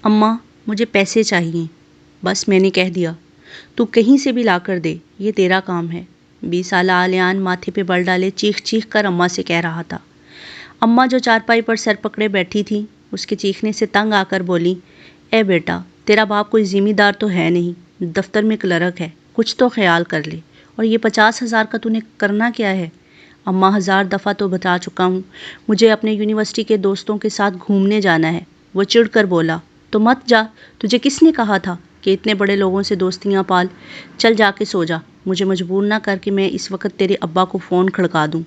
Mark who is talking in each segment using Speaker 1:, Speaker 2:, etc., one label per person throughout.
Speaker 1: اماں مجھے پیسے چاہیے، بس میں نے کہہ دیا، تو کہیں سے بھی لا کر دے، یہ تیرا کام ہے۔ 20 سالہ آلیان ماتھے پہ بل ڈالے چیخ چیخ کر اماں سے کہہ رہا تھا۔ اماں جو چارپائی پر سر پکڑے بیٹھی تھی اس کے چیخنے سے تنگ آ کر بولی، اے بیٹا، تیرا باپ کوئی ذمہ دار تو ہے نہیں، دفتر میں کلرک ہے، کچھ تو خیال کر لے، اور یہ 50,000 کا تو نے کرنا کیا ہے؟ اماں 1000 دفعہ تو بتا چکا ہوں، مجھے اپنے یونیورسٹی کے دوستوں کے ساتھ گھومنے جانا ہے۔ وہ چڑ کر بولا، تو مت جا، تجھے کس نے کہا تھا کہ اتنے بڑے لوگوں سے دوستیاں پال؟ چل جا کے سو جا، مجھے مجبور نہ کر کہ میں اس وقت تیرے ابا کو فون کھڑکا دوں۔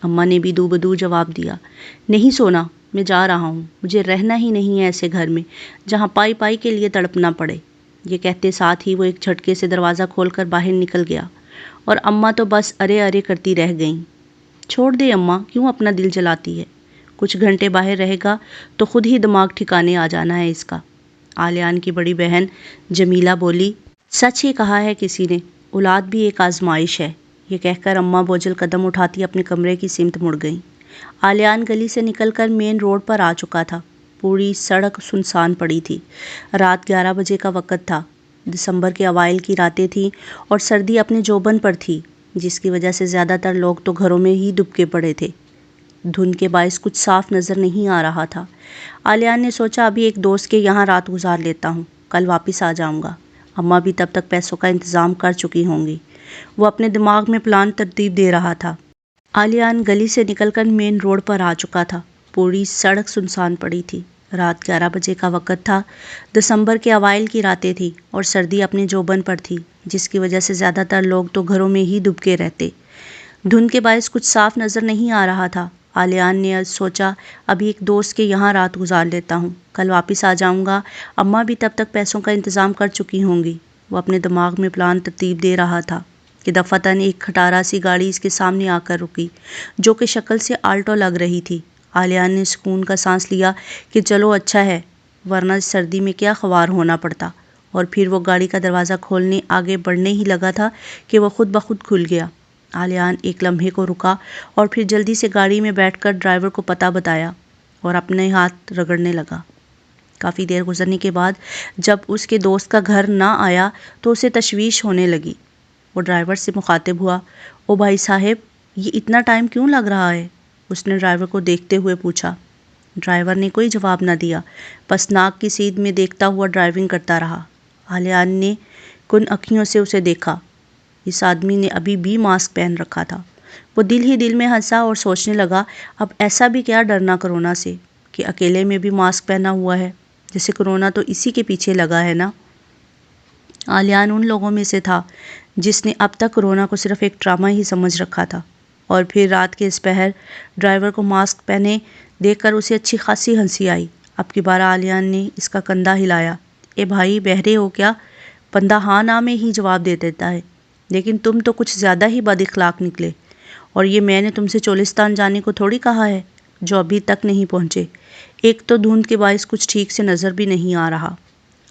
Speaker 1: اماں نے بھی دو بدو جواب دیا، نہیں سونا، میں جا رہا ہوں، مجھے رہنا ہی نہیں ہے ایسے گھر میں جہاں پائی پائی کے لیے تڑپنا پڑے۔ یہ کہتے ساتھ ہی وہ ایک جھٹکے سے دروازہ کھول کر باہر نکل گیا، اور اماں تو بس ارے ارے کرتی رہ گئیں۔ چھوڑ دے اماں، کیوں اپنا دل جلاتی ہے؟ کچھ گھنٹے باہر رہے گا تو خود ہی دماغ ٹھکانے آ جانا ہے اس کا۔ آلیان کی بڑی بہن جمیلہ بولی، سچ ہی کہا ہے کسی نے، اولاد بھی ایک آزمائش ہے۔ یہ کہہ کر اماں بوجھل قدم اٹھاتی اپنے کمرے کی سمت مڑ گئیں۔ آلیان گلی سے نکل کر مین روڈ پر آ چکا تھا۔ پوری سڑک سنسان پڑی تھی۔ رات 11 بجے کا وقت تھا۔ دسمبر کے اوائل کی راتیں تھیں اور سردی اپنے جوبن پر تھی، جس کی وجہ سے زیادہ تر لوگ تو گھروں میں ہی دبکے پڑے تھے۔ دھند کے باعث کچھ صاف نظر نہیں آ رہا تھا۔ آلیان نے سوچا ابھی ایک دوست کے یہاں رات گزار لیتا ہوں، کل واپس آ جاؤں گا۔ اماں بھی تب تک پیسوں کا انتظام کر چکی ہوں گی۔ وہ اپنے دماغ میں پلان ترتیب دے رہا تھا۔ آلیان گلی سے نکل کر مین روڈ پر آ چکا تھا۔ پوری سڑک سنسان پڑی تھی۔ رات 11 بجے کا وقت تھا۔ دسمبر کے اوائل کی راتیں تھیں اور سردی اپنے جوبن پر تھی، جس کی وجہ سے زیادہ تر لوگ تو گھروں میں ہی دبکے رہتے۔ دھند کے باعث کچھ صاف نظر نہیں آ رہا تھا۔ آلیان نے سوچا ابھی ایک دوست کے یہاں رات گزار لیتا ہوں، کل واپس آ جاؤں گا۔ اماں بھی تب تک پیسوں کا انتظام کر چکی ہوں گی۔ وہ اپنے دماغ میں پلان ترتیب دے رہا تھا کہ دفعتاً ایک کھٹارا سی گاڑی اس کے سامنے آ کر رکی، جو کہ شکل سے آلٹو لگ رہی تھی۔ آلیان نے سکون کا سانس لیا کہ چلو اچھا ہے، ورنہ اس سردی میں کیا خوار ہونا پڑتا، اور پھر وہ گاڑی کا دروازہ کھولنے آگے بڑھنے ہی لگا تھا کہ وہ خود بخود کھل گیا۔ آلیان ایک لمحے کو رکا اور پھر جلدی سے گاڑی میں بیٹھ کر ڈرائیور کو پتہ بتایا اور اپنے ہاتھ رگڑنے لگا۔ کافی دیر گزرنے کے بعد جب اس کے دوست کا گھر نہ آیا تو اسے تشویش ہونے لگی۔ وہ ڈرائیور سے مخاطب ہوا، او بھائی صاحب، یہ اتنا ٹائم کیوں لگ رہا ہے؟ اس نے ڈرائیور کو دیکھتے ہوئے پوچھا۔ ڈرائیور نے کوئی جواب نہ دیا، بس ناک کی سیدھ میں دیکھتا ہوا ڈرائیونگ کرتا رہا۔ آلیان نے کن اکھیوں سے اسے دیکھا۔ اس آدمی نے ابھی بھی ماسک پہن رکھا تھا۔ وہ دل ہی دل میں ہنسا اور سوچنے لگا، اب ایسا بھی کیا ڈرنا کرونا سے کہ اکیلے میں بھی ماسک پہنا ہوا ہے، جیسے کرونا تو اسی کے پیچھے لگا ہے نا۔ آلیان ان لوگوں میں سے تھا جس نے اب تک کرونا کو صرف ایک ڈرامہ ہی سمجھ رکھا تھا، اور پھر رات کے اس پہر ڈرائیور کو ماسک پہنے دیکھ کر اسے اچھی خاصی ہنسی آئی۔ اب کی بار آلیان نے اس کا کندھا ہلایا، اے بھائی، بہرے ہو کیا؟ بندہ ہاں نہ میں ہی جواب دے دیتا ہے، لیکن تم تو کچھ زیادہ ہی بد اخلاق نکلے، اور یہ میں نے تم سے چولستان جانے کو تھوڑی کہا ہے جو ابھی تک نہیں پہنچے۔ ایک تو دھند کے باعث کچھ ٹھیک سے نظر بھی نہیں آ رہا۔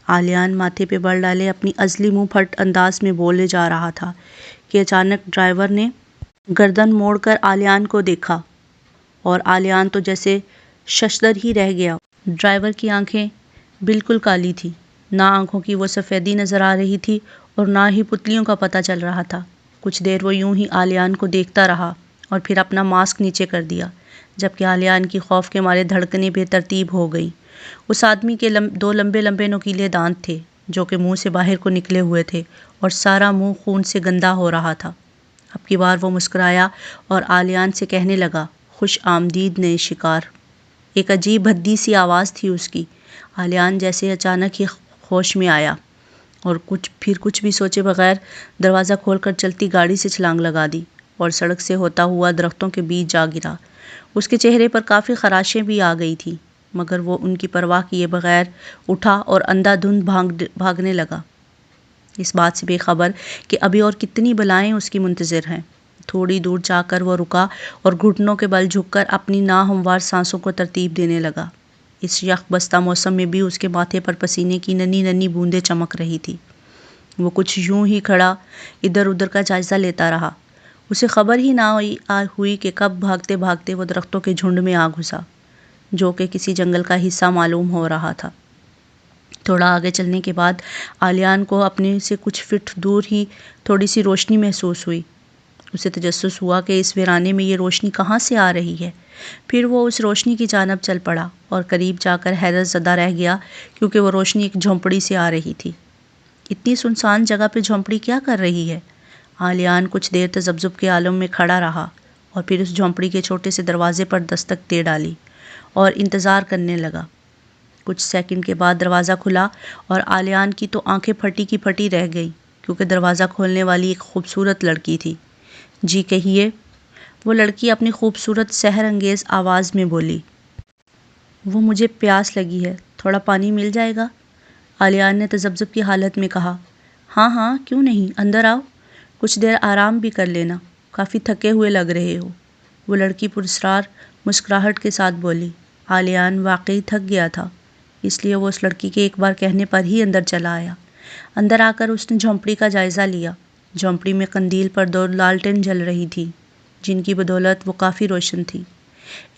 Speaker 1: آلیان ماتھے پہ بل ڈالے اپنی ازلی منہ پھٹ انداز میں بولے جا رہا تھا کہ اچانک ڈرائیور نے گردن موڑ کر آلیان کو دیکھا، اور آلیان تو جیسے ششدر ہی رہ گیا۔ ڈرائیور کی آنکھیں بالکل کالی تھی، نہ آنکھوں کی وہ سفیدی نظر آ رہی تھی اور نہ ہی پتلیوں کا پتہ چل رہا تھا۔ کچھ دیر وہ یوں ہی آلیان کو دیکھتا رہا اور پھر اپنا ماسک نیچے کر دیا، جبکہ آلیان کی خوف کے مارے دھڑکنیں بے ترتیب ہو گئیں۔ اس آدمی کے دو لمبے لمبے نوکیلے دانت تھے جو کہ منہ سے باہر کو نکلے ہوئے تھے، اور سارا منہ خون سے گندا ہو رہا تھا۔ اب کی بار وہ مسکرایا اور آلیان سے کہنے لگا، خوش آمدید نئے شکار۔ ایک عجیب بھدی سی آواز تھی اس کی۔ آلیان جیسے اچانک ہی ہوش میں آیا اور پھر کچھ بھی سوچے بغیر دروازہ کھول کر چلتی گاڑی سے چھلانگ لگا دی اور سڑک سے ہوتا ہوا درختوں کے بیچ جا گرا۔ اس کے چہرے پر کافی خراشیں بھی آ گئی تھیں، مگر وہ ان کی پرواہ کیے بغیر اٹھا اور اندھا دھند بھاگنے لگا، اس بات سے بے خبر کہ ابھی اور کتنی بلائیں اس کی منتظر ہیں۔ تھوڑی دور جا کر وہ رکا اور گھٹنوں کے بل جھک کر اپنی ناہموار سانسوں کو ترتیب دینے لگا۔ اس یخ بستہ موسم میں بھی اس کے ماتھے پر پسینے کی ننھی ننھی بوندیں چمک رہی تھی۔ وہ کچھ یوں ہی کھڑا ادھر ادھر کا جائزہ لیتا رہا۔ اسے خبر ہی نہ ہوئی کہ کب بھاگتے بھاگتے وہ درختوں کے جھنڈ میں آ گھسا، جو کہ کسی جنگل کا حصہ معلوم ہو رہا تھا۔ تھوڑا آگے چلنے کے بعد آلیان کو اپنے سے کچھ فٹ دور ہی تھوڑی سی روشنی محسوس ہوئی۔ اسے تجسس ہوا کہ اس ویرانے میں یہ روشنی کہاں سے آ رہی ہے۔ پھر وہ اس روشنی کی جانب چل پڑا اور قریب جا کر حیرت زدہ رہ گیا کیونکہ وہ روشنی ایک جھونپڑی سے آ رہی تھی۔ اتنی سنسان جگہ پہ جھونپڑی کیا کر رہی ہے؟ آلیان کچھ دیر تذبذب کے عالم میں کھڑا رہا اور پھر اس جھونپڑی کے چھوٹے سے دروازے پر دستک دے ڈالی اور انتظار کرنے لگا۔ کچھ سیکنڈ کے بعد دروازہ کھلا اور آلیان کی تو آنکھیں پھٹی کی پھٹی رہ گئی کیونکہ دروازہ کھولنے والی ایک خوبصورت لڑکی تھی۔ جی کہیے، وہ لڑکی اپنی خوبصورت سحر انگیز آواز میں بولی۔ وہ مجھے پیاس لگی ہے، تھوڑا پانی مل جائے گا؟ آلیان نے تذبذب کی حالت میں کہا۔ ہاں ہاں، کیوں نہیں، اندر آؤ، کچھ دیر آرام بھی کر لینا، کافی تھکے ہوئے لگ رہے ہو، وہ لڑکی پراسرار مسکراہٹ کے ساتھ بولی۔ آلیان واقعی تھک گیا تھا، اس لیے وہ اس لڑکی کے ایک بار کہنے پر ہی اندر چلا آیا۔ اندر آ کر اس نے جھونپڑی کا جائزہ لیا۔ جھونپڑی میں قندیل پر 2 لالٹین جل رہی تھی جن کی بدولت وہ کافی روشن تھی۔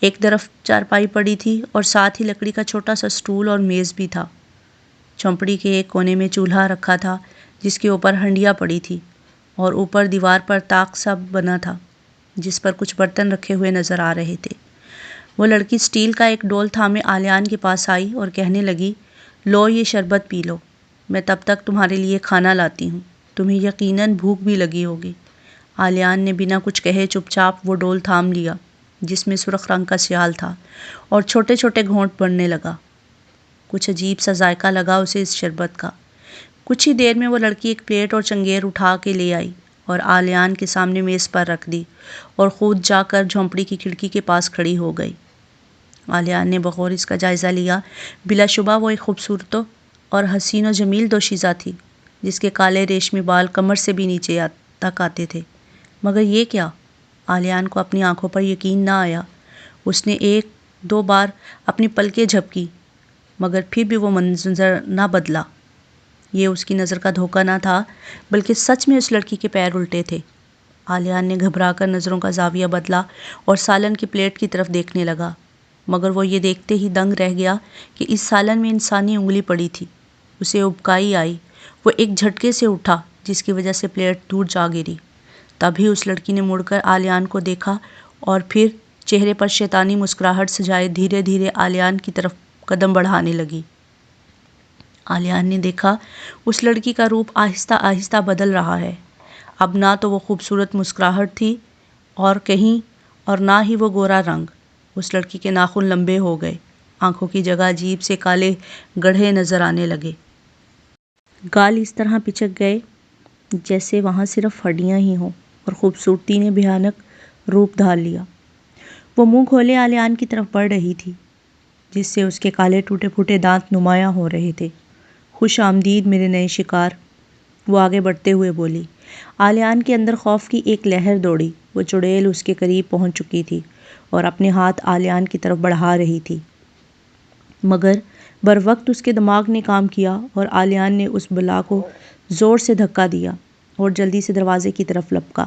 Speaker 1: ایک طرف چارپائی پڑی تھی اور ساتھ ہی لکڑی کا چھوٹا سا سٹول اور میز بھی تھا۔ جھونپڑی کے ایک کونے میں چولہا رکھا تھا جس کے اوپر ہنڈیا پڑی تھی اور اوپر دیوار پر طاق سا بنا تھا جس پر کچھ برتن رکھے ہوئے نظر آ رہے تھے۔ وہ لڑکی سٹیل کا ایک ڈول تھامے آلیان کے پاس آئی اور کہنے لگی، لو یہ شربت پی لو، میں تب تک تمہارے لیے کھانا لاتی ہوں، تمہیں یقیناً بھوک بھی لگی ہوگی۔ آلیان نے بنا کچھ کہے چپ چاپ وہ ڈول تھام لیا جس میں سرخ رنگ کا سیال تھا اور چھوٹے چھوٹے گھونٹ بڑھنے لگا۔ کچھ عجیب سا ذائقہ لگا اسے اس شربت کا۔ کچھ ہی دیر میں وہ لڑکی ایک پلیٹ اور چنگیر اٹھا کے لے آئی اور آلیان کے سامنے میز پر رکھ دی اور خود جا کر جھونپڑی کی کھڑکی کے پاس کھڑی ہو گئی۔ آلیان نے بغور اس کا جائزہ لیا۔ بلا شبہ وہ ایک خوبصورت اور حسین و جمیل دوشیزہ تھی جس کے کالے ریشمی بال کمر سے بھی نیچے تک آتے تھے۔ مگر یہ کیا؟ آلیان کو اپنی آنکھوں پر یقین نہ آیا۔ اس نے 1-2 بار اپنی پلکیں جھپکی مگر پھر بھی وہ منظر نہ بدلا۔ یہ اس کی نظر کا دھوکہ نہ تھا بلکہ سچ میں اس لڑکی کے پیر الٹے تھے۔ آلیان نے گھبرا کر نظروں کا زاویہ بدلا اور سالن کی پلیٹ کی طرف دیکھنے لگا مگر وہ یہ دیکھتے ہی دنگ رہ گیا کہ اس سالن میں انسانی انگلی پڑی تھی۔ اسے ابکائی آئی۔ وہ ایک جھٹکے سے اٹھا جس کی وجہ سے پلیٹ دور جا گری۔ تبھی اس لڑکی نے مڑ کر آلیان کو دیکھا اور پھر چہرے پر شیطانی مسکراہٹ سجائے دھیرے دھیرے آلیان کی طرف قدم بڑھانے لگی۔ آلیان نے دیکھا اس لڑکی کا روپ آہستہ آہستہ بدل رہا ہے۔ اب نہ تو وہ خوبصورت مسکراہٹ تھی اور نہ ہی وہ گورا رنگ۔ اس لڑکی کے ناخن لمبے ہو گئے، آنکھوں کی جگہ عجیب سے کالے گڑھے نظر آنے لگے۔ گال اس طرح پچک گئے جیسے وہاں صرف ہڈیاں ہی ہوں اور خوبصورتی نے بھیانک روپ دھار لیا۔ وہ منہ کھولے آلیان کی طرف بڑھ رہی تھی جس سے اس کے کالے ٹوٹے پھوٹے دانت نمایاں ہو رہے تھے۔ خوش آمدید میرے نئے شکار، وہ آگے بڑھتے ہوئے بولی۔ آلیان کے اندر خوف کی ایک لہر دوڑی۔ وہ چڑیل اس کے قریب پہنچ چکی تھی اور اپنے ہاتھ آلیان کی طرف بڑھا رہی تھی مگر بروقت اس کے دماغ نے کام کیا اور آلیان نے اس بلا کو زور سے دھکا دیا اور جلدی سے دروازے کی طرف لپکا۔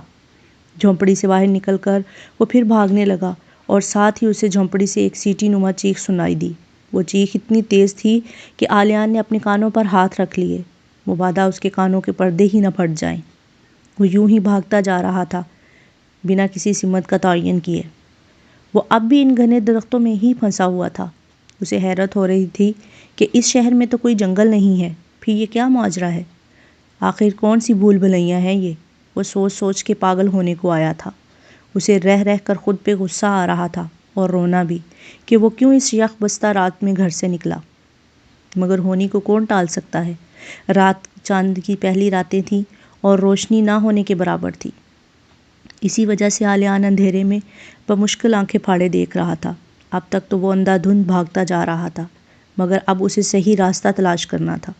Speaker 1: جھونپڑی سے باہر نکل کر وہ پھر بھاگنے لگا اور ساتھ ہی اسے جھونپڑی سے ایک سیٹی نما چیخ سنائی دی۔ وہ چیخ اتنی تیز تھی کہ آلیان نے اپنے کانوں پر ہاتھ رکھ لیے، مبادا اس کے کانوں کے پردے ہی نہ پھٹ جائیں۔ وہ یوں ہی بھاگتا جا رہا تھا بنا کسی سمت کا تعین کیے۔ وہ اب بھی ان گھنے درختوں میں ہی پھنسا ہوا تھا۔ اسے حیرت ہو رہی تھی کہ اس شہر میں تو کوئی جنگل نہیں ہے، پھر یہ کیا ماجرا ہے؟ آخر کون سی بھول بھلیاں ہیں یہ؟ وہ سوچ سوچ کے پاگل ہونے کو آیا تھا۔ اسے رہ رہ کر خود پہ غصہ آ رہا تھا اور رونا بھی کہ وہ کیوں اس یخ بستہ رات میں گھر سے نکلا۔ مگر ہونی کو کون ٹال سکتا ہے؟ رات چاند کی پہلی راتیں تھیں اور روشنی نہ ہونے کے برابر تھی۔ اسی وجہ سے آلیان اندھیرے میں بمشکل آنکھیں پھاڑے دیکھ رہا تھا۔ اب تک تو وہ اندھا دھند بھاگتا جا رہا تھا مگر اب اسے صحیح راستہ تلاش کرنا تھا۔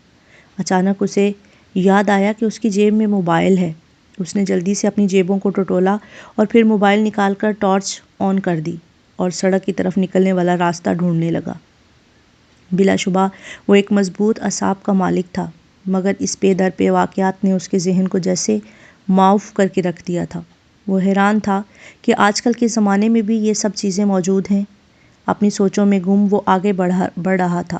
Speaker 1: اچانک اسے یاد آیا کہ اس کی جیب میں موبائل ہے۔ اس نے جلدی سے اپنی جیبوں کو ٹٹولا اور پھر موبائل نکال کر ٹارچ آن کر دی اور سڑک کی طرف نکلنے والا راستہ ڈھونڈنے لگا۔ بلا شبہ وہ ایک مضبوط اعصاب کا مالک تھا مگر اس پے در پہ واقعات نے اس کے ذہن کو جیسے معاف کر کے رکھ دیا تھا۔ وہ حیران تھا کہ آج کل کے زمانے میں بھی یہ سب چیزیں موجود ہیں۔ اپنی سوچوں میں گم وہ آگے بڑھ رہا تھا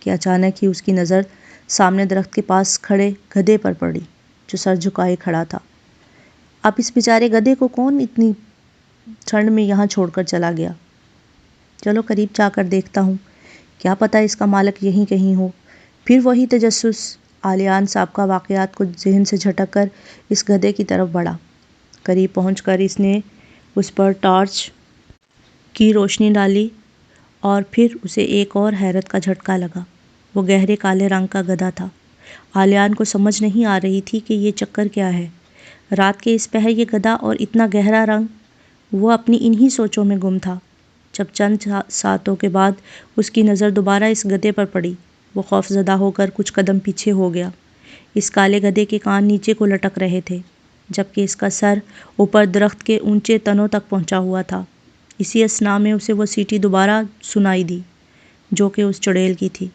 Speaker 1: کہ کہ اچانک ہی اس کی نظر سامنے درخت کے پاس کھڑے گدھے پر پڑی جو سر جھکائے کھڑا تھا۔ اب اس بیچارے گدھے کو کون اتنی ٹھنڈ میں یہاں چھوڑ کر چلا گیا؟ چلو قریب جا کر دیکھتا ہوں، کیا پتہ اس کا مالک یہیں کہیں ہو۔ پھر وہی تجسس آلیان سابقہ واقعات کو ذہن سے جھٹک کر اس گدھے کی طرف بڑھا۔ قریب پہنچ کر اس نے اس پر ٹارچ کی روشنی ڈالی اور پھر اسے ایک اور حیرت کا جھٹکا لگا۔ وہ گہرے کالے رنگ کا گدھا تھا۔ آلیان کو سمجھ نہیں آ رہی تھی کہ یہ چکر کیا ہے۔ رات کے اس پہر یہ گدھا اور اتنا گہرا رنگ، وہ اپنی انہی سوچوں میں گم تھا۔ جب چند ساتوں کے بعد اس کی نظر دوبارہ اس گدھے پر پڑی، وہ خوف زدہ ہو کر کچھ قدم پیچھے ہو گیا۔ اس کالے گدھے کے کان نیچے کو لٹک رہے تھے، جبکہ اس کا سر اوپر درخت کے اونچے تنوں تک پہنچا ہوا تھا۔ اسی اثنا میں اسے وہ سیٹی دوبارہ سنائی دی جو کہ اس چڑیل کی تھی،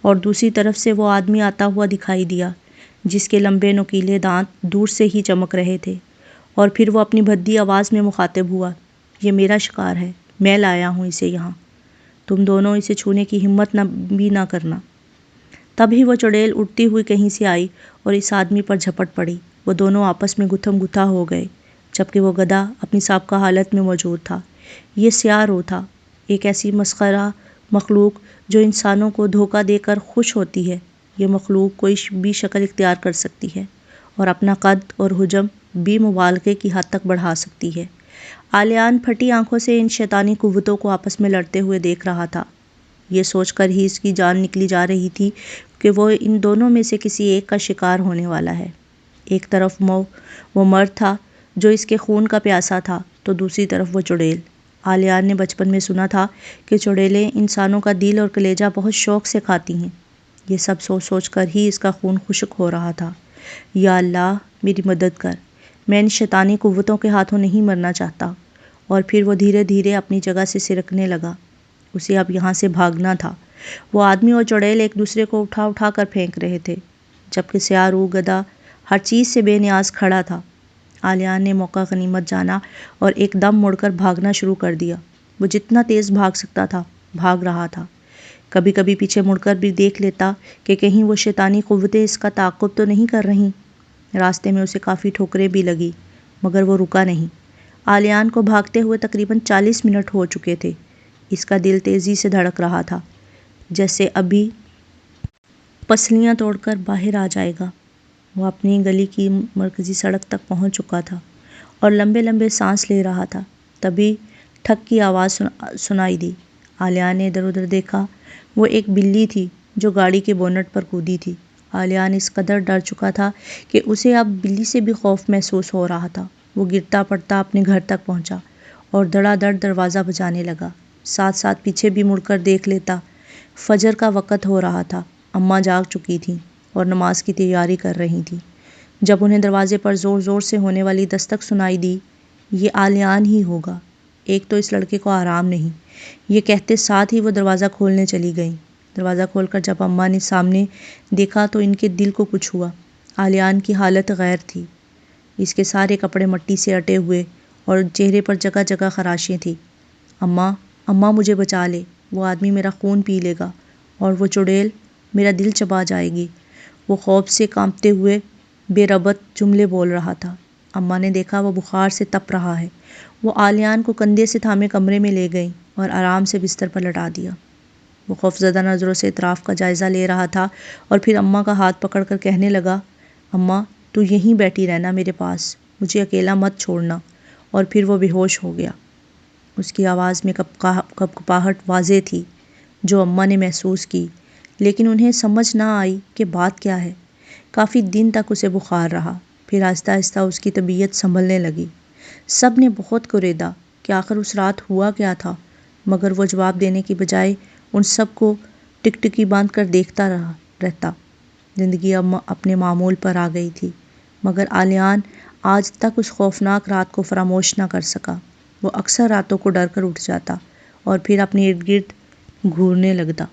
Speaker 1: اور دوسری طرف سے وہ آدمی آتا ہوا دکھائی دیا جس کے لمبے نوکیلے دانت دور سے ہی چمک رہے تھے۔ اور پھر وہ اپنی بھدی آواز میں مخاطب ہوا، یہ میرا شکار ہے، میں لایا ہوں اسے یہاں، تم دونوں اسے چھونے کی ہمت بھی نہ کرنا۔ تب ہی وہ چڑیل اڑتی ہوئی کہیں سے آئی اور اس آدمی پر جھپٹ پڑی۔ وہ دونوں آپس میں گتھم گتھا ہو گئے، جبکہ وہ گدھا اپنی سابقہ حالت میں موجود تھا۔ یہ سیاہ رو تھا، ایک ایسی مسخرہ مخلوق جو انسانوں کو دھوکہ دے کر خوش ہوتی ہے۔ یہ مخلوق کوئی بھی شکل اختیار کر سکتی ہے اور اپنا قد اور حجم بھی مبالغے کی حد تک بڑھا سکتی ہے۔ آلیان پھٹی آنکھوں سے ان شیطانی قوتوں کو آپس میں لڑتے ہوئے دیکھ رہا تھا۔ یہ سوچ کر ہی اس کی جان نکلی جا رہی تھی کہ وہ ان دونوں میں سے کسی ایک کا شکار ہونے والا ہے۔ ایک طرف وہ مرد تھا جو اس کے خون کا پیاسا تھا، تو دوسری طرف وہ چڑیل۔ آلیان نے بچپن میں سنا تھا کہ چڑیلیں انسانوں کا دل اور کلیجہ بہت شوق سے کھاتی ہیں۔ یہ سب سوچ سوچ کر ہی اس کا خون خشک ہو رہا تھا۔ یا اللہ میری مدد کر، میں ان شیطانی قوتوں کے ہاتھوں نہیں مرنا چاہتا۔ اور پھر وہ دھیرے دھیرے اپنی جگہ سے سرکنے لگا۔ اسے اب یہاں سے بھاگنا تھا۔ وہ آدمی اور چڑیل ایک دوسرے کو اٹھا اٹھا کر پھینک رہے تھے، جبکہ سیاہ روح گدھا ہر چیز سے بے نیاز کھڑا تھا۔ آلیان نے موقع غنیمت جانا اور ایک دم مڑ کر بھاگنا شروع کر دیا۔ وہ جتنا تیز بھاگ سکتا تھا بھاگ رہا تھا۔ کبھی کبھی پیچھے مڑ کر بھی دیکھ لیتا کہ کہیں وہ شیطانی قوتیں اس کا تعاقب تو نہیں کر رہیں۔ راستے میں اسے کافی ٹھوکریں بھی لگی، مگر وہ رکا نہیں۔ آلیان کو بھاگتے ہوئے تقریباً 40 منٹ ہو چکے تھے۔ اس کا دل تیزی سے دھڑک رہا تھا، جیسے ابھی پسلیاں توڑ کر باہر آ جائے گا۔ وہ اپنی گلی کی مرکزی سڑک تک پہنچ چکا تھا اور لمبے لمبے سانس لے رہا تھا۔ تبھی ٹھک کی آواز سنائی دی۔ آلیان نے ادھر ادھر دیکھا۔ وہ ایک بلی تھی جو گاڑی کے بونٹ پر کودی تھی۔ آلیان اس قدر ڈر چکا تھا کہ اسے اب بلی سے بھی خوف محسوس ہو رہا تھا۔ وہ گرتا پڑتا اپنے گھر تک پہنچا اور دھڑا دھڑ دروازہ بجانے لگا۔ ساتھ ساتھ پیچھے بھی مڑ کر دیکھ لیتا۔ فجر کا وقت ہو رہا تھا۔ اماں جاگ چکی تھیں اور نماز کی تیاری کر رہی تھیں۔ جب انہیں دروازے پر زور زور سے ہونے والی دستک سنائی دی، یہ آلیان ہی ہوگا، ایک تو اس لڑکے کو آرام نہیں، یہ کہتے ساتھ ہی وہ دروازہ کھولنے چلی گئیں۔ دروازہ کھول کر جب اماں نے سامنے دیکھا تو ان کے دل کو کچھ ہوا۔ آلیان کی حالت غیر تھی۔ اس کے سارے کپڑے مٹی سے اٹے ہوئے اور چہرے پر جگہ جگہ خراشیں تھیں۔ اماں اماں مجھے بچا لے، وہ آدمی میرا خون پی لے گا، اور وہ چڑیل میرا دل چبا جائے گی۔ وہ خوف سے کانپتے ہوئے بے ربط جملے بول رہا تھا۔ اماں نے دیکھا وہ بخار سے تپ رہا ہے۔ وہ آلیان کو کندھے سے تھامے کمرے میں لے گئیں اور آرام سے بستر پر لٹا دیا۔ وہ خوفزدہ نظروں سے اطراف کا جائزہ لے رہا تھا اور پھر اماں کا ہاتھ پکڑ کر کہنے لگا، اماں تو یہیں بیٹھی رہنا میرے پاس، مجھے اکیلا مت چھوڑنا۔ اور پھر وہ بے ہوش ہو گیا۔ اس کی آواز میں کپکپاہٹ واضح تھی جو اماں نے محسوس کی، لیکن انہیں سمجھ نہ آئی کہ بات کیا ہے۔ کافی دن تک اسے بخار رہا، پھر آہستہ آہستہ اس کی طبیعت سنبھلنے لگی۔ سب نے بہت کوریدا کہ آخر اس رات ہوا کیا تھا، مگر وہ جواب دینے کی بجائے ان سب کو ٹکٹکی باندھ کر دیکھتا رہتا۔ زندگی اب اپنے معمول پر آ گئی تھی، مگر آلیان آج تک اس خوفناک رات کو فراموش نہ کر سکا۔ وہ اکثر راتوں کو ڈر کر اٹھ جاتا اور پھر اپنے ارد گرد گھورنے لگتا۔